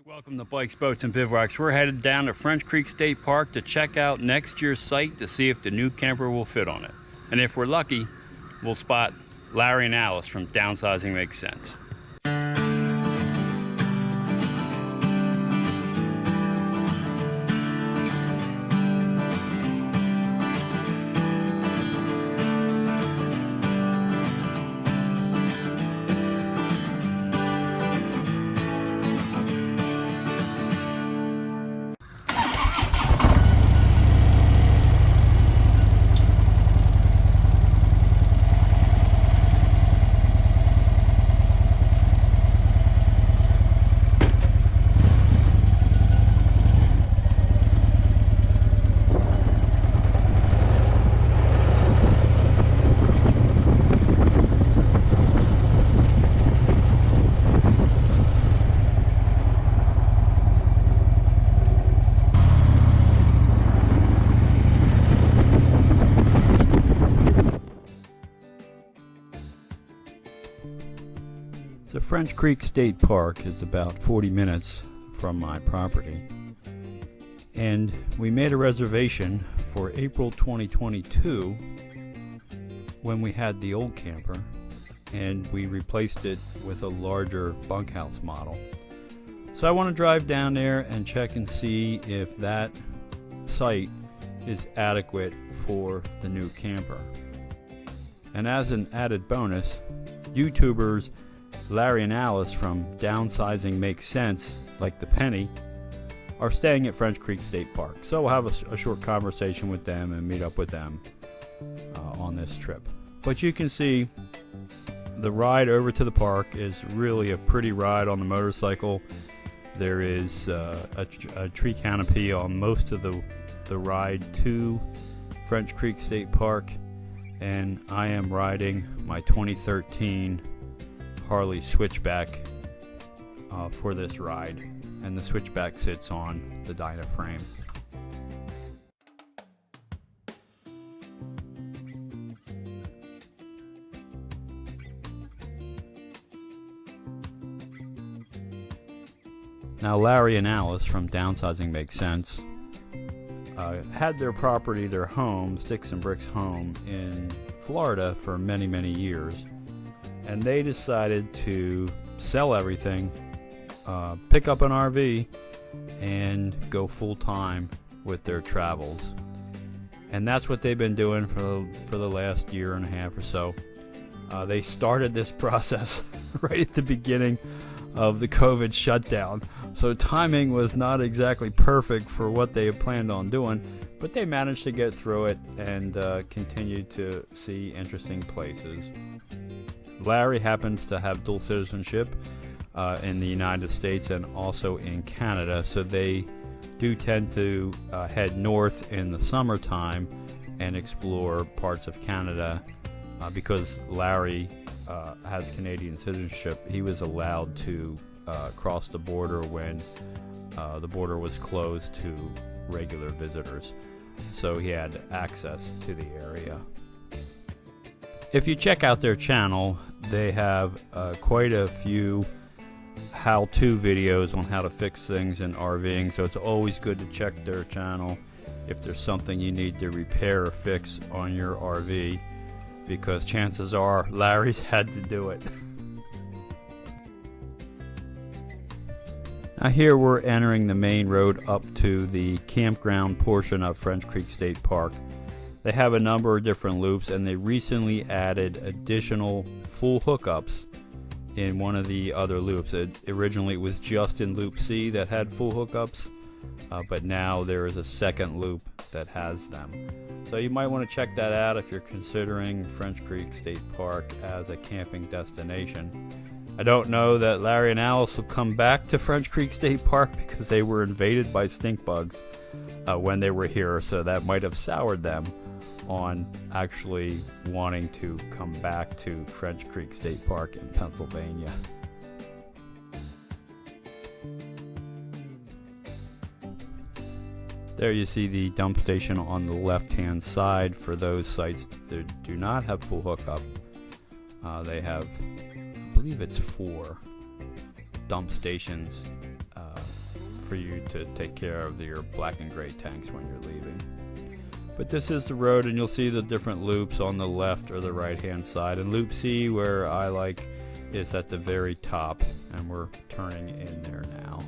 Welcome to Bikes, Boats, and Bivouacs. We're headed down to French Creek State Park to check out next year's site to see if the new camper will fit on it. And if we're lucky, we'll spot Larry and Alice from Downsizing Makes Cents. The French Creek State Park is about 40 minutes from my property, and we made a reservation for April 2022 when we had the old camper and we replaced it with a larger bunkhouse model. So I want to drive down there and check and see if that site is adequate for the new camper. And as an added bonus, YouTubers Larry and Alice from Downsizing Makes Cents, like the penny, are staying at French Creek State Park. So we'll have a short conversation with them and meet up with them on this trip. But you can see the ride over to the park is really a pretty ride on the motorcycle. There is a tree canopy on most of the ride to French Creek State Park, and I am riding my 2013 Harley Switchback for this ride, and the Switchback sits on the dyno frame. Now Larry and Alice from Downsizing Makes Cents had their property, their home, Sticks and Bricks home in Florida for many years. And they decided to sell everything, pick up an RV, and go full-time with their travels. And that's what they've been doing for the last year and a half or so. They started this process right at the beginning of the COVID shutdown. So timing was not exactly perfect for what they had planned on doing, but they managed to get through it and continued to see interesting places. Larry happens to have dual citizenship in the United States and also in Canada, so they do tend to head north in the summertime and explore parts of Canada. Because Larry has Canadian citizenship, he was allowed to cross the border when the border was closed to regular visitors, so he had access to the area. If you check out their channel, they have quite a few how-to videos on how to fix things in RVing, so it's always good to check their channel if there's something you need to repair or fix on your RV, because chances are Larry's had to do it. Now here we're entering the main road up to the campground portion of French Creek State Park. They have a number of different loops, and they recently added additional full hookups in one of the other loops. Originally it was just in Loop C that had full hookups, but now there is a second loop that has them. So you might want to check that out if you're considering French Creek State Park as a camping destination. I don't know that Larry and Alice will come back to French Creek State Park because they were invaded by stink bugs when they were here, so that might have soured them on actually wanting to come back to French Creek State Park in Pennsylvania. There you see the dump station on the left-hand side for those sites that do not have full hookup. They have, I believe it's 4 dump stations for you to take care of your black and gray tanks when you're leaving. But this is the road, and you'll see the different loops on the left or the right hand side. And loop C, where I like, is at the very top, and we're turning in there now.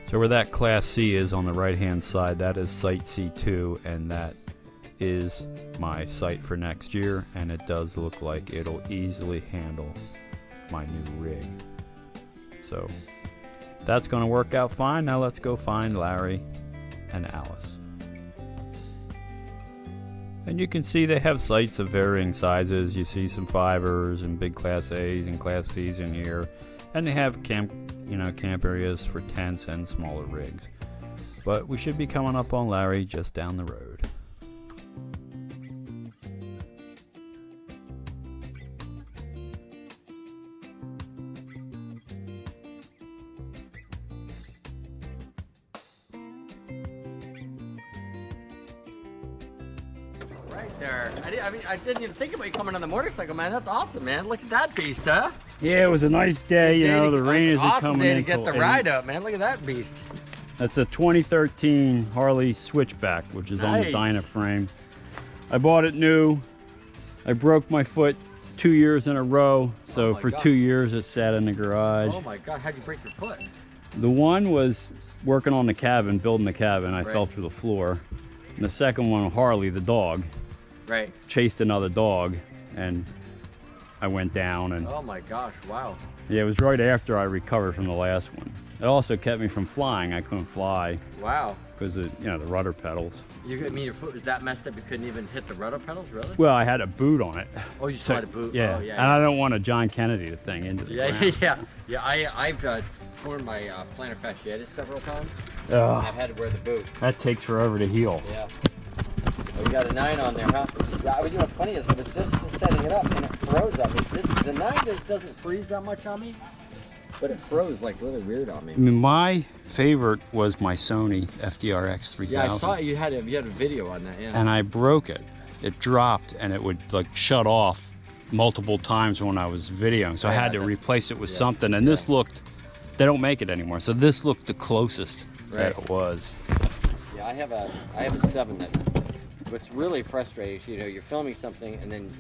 So where that class C is on the right hand side, that is site C2, and that is my site for next year, and it does look like it'll easily handle my new rig. So that's going to work out fine. Now let's go find Larry and Alice. And you can see they have sites of varying sizes. You see some 5ers and big class A's and class C's in here, and they have camp areas for tents and smaller rigs. But we should be coming up on Larry just down the road. Right there. I didn't even think about you coming on the motorcycle, man. That's awesome, man. Look at that beast, huh? Yeah, it was a nice day. You know, the rain isn't awesome coming day in to get the till ride up, man. Look at that beast. That's a 2013 Harley Switchback, which is on the Dyna frame. I bought it new. I broke my foot 2 years in a row, so for 2 years it sat in the garage. Oh my God, how'd you break your foot? The one was working on the cabin, building the cabin. I fell through the floor. And the second one, Harley, the dog, chased another dog, and I went down. And oh my gosh, wow. Yeah, it was right after I recovered from the last one. It also kept me from flying. I couldn't fly. Wow. Because of, the rudder pedals. I mean, your foot was that messed up you couldn't even hit the rudder pedals, really? Well, I had a boot on it. Oh, you still had a boot? Yeah. Oh, yeah. And I don't want a John Kennedy thing into the ground. Yeah, I've torn my plantar fasciitis several times. Oh, I've had to wear the boot. that takes forever to heal. Yeah. We got a 9 on there, huh? Yeah, what's funny is I was just setting it up and it froze on me. The 9 just doesn't freeze that much on me, but it froze like really weird on me. I mean, my favorite was my Sony FDRX 3000. Yeah, I saw you had a video on that, yeah. And I broke it. It dropped and it would like shut off multiple times when I was videoing. So I had to replace it with something. And this looked, they don't make it anymore. So this looked the closest that it was. Yeah, I have a 7 that, what's really frustrating is, you're filming something and then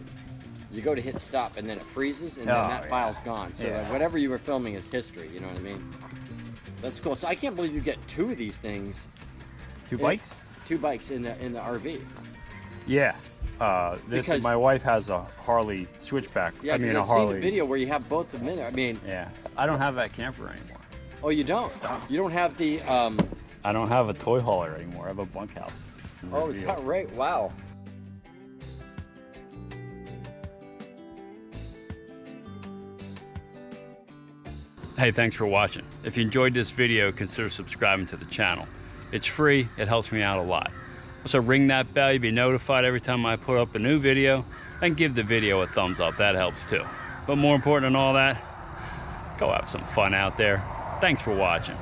you go to hit stop and then it freezes and then that file's gone. So like whatever you were filming is history, you know what I mean? That's cool. So I can't believe you get 2 of these things. 2 bikes? 2 bikes in the RV. Yeah. My wife has a Harley Switchback. Yeah, I've seen a video where you have both of them in there. I mean, yeah. I don't have that camper anymore. Oh, you don't? No. You don't have the I don't have a toy hauler anymore. I have a bunkhouse. Oh, is that right? Wow. Hey, thanks for watching. If you enjoyed this video, consider subscribing to the channel. It's free, it helps me out a lot. Also ring that bell, you'll be notified every time I put up a new video, and give the video a thumbs up, that helps too. But more important than all that, go have some fun out there. Thanks for watching.